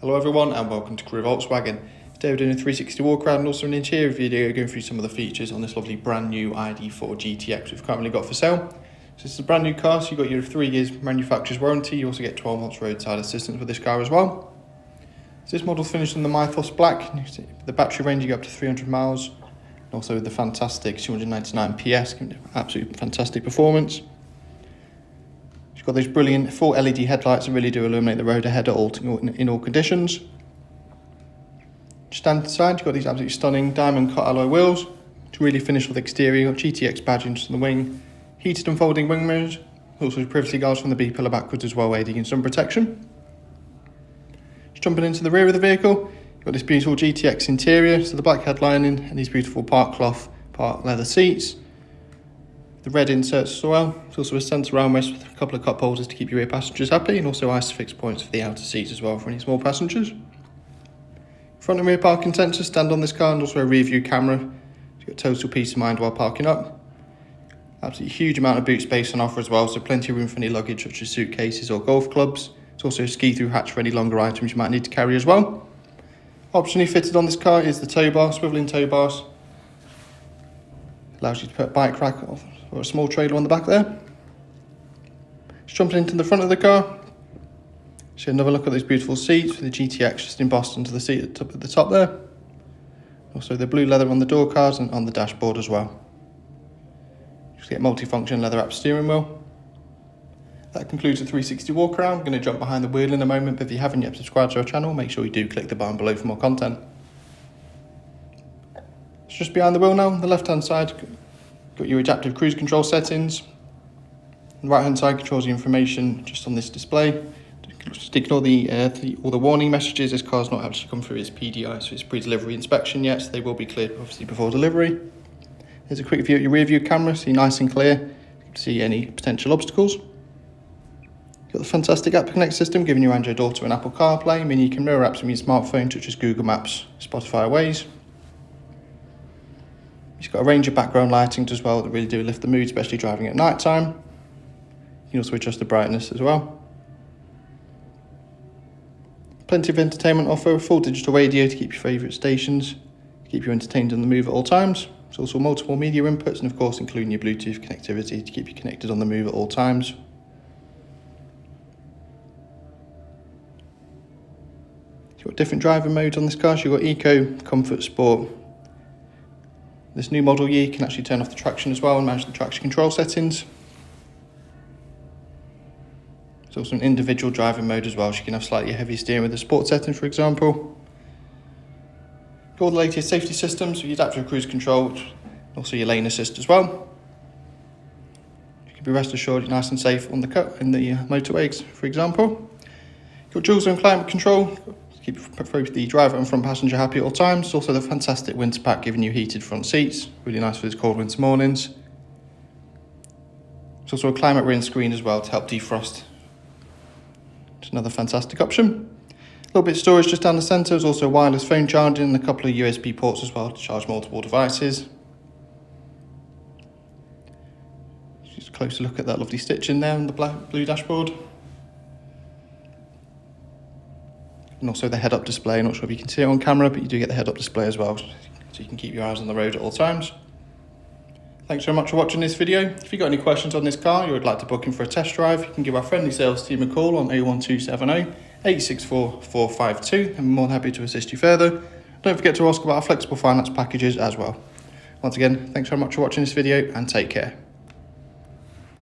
Hello everyone and welcome to Crewe Volkswagen. Today we're doing a 360 walk around and also an interior video going through some of the features on this lovely brand new ID.4 GTX we've currently got for sale. So this is a brand new car, so you've got your 3 years manufacturer's warranty. You also get 12 months roadside assistance with this car as well. So this model's finished in the Mythos Black. The battery ranging up to 300 miles and also with the fantastic 299 PS, absolutely fantastic performance. It's got those brilliant full LED headlights that really do illuminate the road ahead in all conditions. Stand inside, you've got these absolutely stunning diamond cut alloy wheels to really finish with exterior GTX badging on the wing, heated and folding wing mirrors, also privacy guards from the B pillar backwards as well, aiding in sun protection. Just jumping into the rear of the vehicle, you've got this beautiful GTX interior, so the black headlining and these beautiful park cloth, park leather seats. The red inserts as well. There's also a centre armrest with a couple of cup holders to keep your rear passengers happy, and also Ystad points for the outer seats as well for any small passengers. Front and rear parking sensors stand on this car and also a rear view camera. So you've got total peace of mind while parking up. Absolutely huge amount of boot space on offer as well, so plenty of room for any luggage such as suitcases or golf clubs. It's also a ski-through hatch for any longer items you might need to carry as well. Optionally fitted on this car is the tow bar, swivelling tow bars. Allows you to put a bike rack or a small trailer on the back there. Just jumping into the front of the car. So another look at those beautiful seats with the GTX just embossed onto the seat at the top there. Also the blue leather on the door cards and on the dashboard as well. Just get multi-function leather wrapped steering wheel. That concludes the 360 walk around. I'm going to jump behind the wheel in a moment, but if you haven't yet subscribed to our channel, make sure you do click the button below for more content. It's just behind the wheel now, on the left hand side, got your adaptive cruise control settings. On the right hand side controls the information just on this display. Just ignore all the warning messages. This car's not actually come through its PDI, so it's pre-delivery inspection yet, so they will be cleared obviously before delivery. Here's a quick view at your rear view camera, so you're nice and clear to see any potential obstacles. You've got the fantastic App Connect system giving you Android Auto and Apple CarPlay, meaning you can mirror apps from your smartphone such as Google Maps, Spotify, Waze. It's got a range of background lighting as well that really do lift the mood, especially driving at night time. You can also adjust the brightness as well. Plenty of entertainment offer, a full digital radio to keep your favourite stations, keep you entertained on the move at all times. There's also multiple media inputs and of course including your Bluetooth connectivity to keep you connected on the move at all times. You've got different driving modes on this car, so you've got Eco, Comfort, Sport. This new model year you can actually turn off the traction as well and manage the traction control settings. There's also an individual driving mode as well, so you can have slightly heavier steering with the sport setting for example. Got all the latest safety systems, so your adaptive cruise control, also your lane assist as well. You can be rest assured you're nice and safe on the motorways for example. You've got dual zone climate control. Keep both the driver and front passenger happy at all times. Also the fantastic winter pack giving you heated front seats. Really nice for those cold winter mornings. There's also a climate ring screen as well to help defrost. It's another fantastic option. A little bit of storage just down the centre. There's also wireless phone charging and a couple of USB ports as well to charge multiple devices. Just a closer look at that lovely stitching there on the blue dashboard. And also the head-up display. I'm not sure if you can see it on camera, but you do get the head-up display as well, so you can keep your eyes on the road at all times. Thanks very much for watching this video. If you've got any questions on this car or would like to book in for a test drive, you can give our friendly sales team a call on 01270 864 452 and we're more than happy to assist you further. Don't forget to ask about our flexible finance packages as well. Once again, thanks very much for watching this video and take care.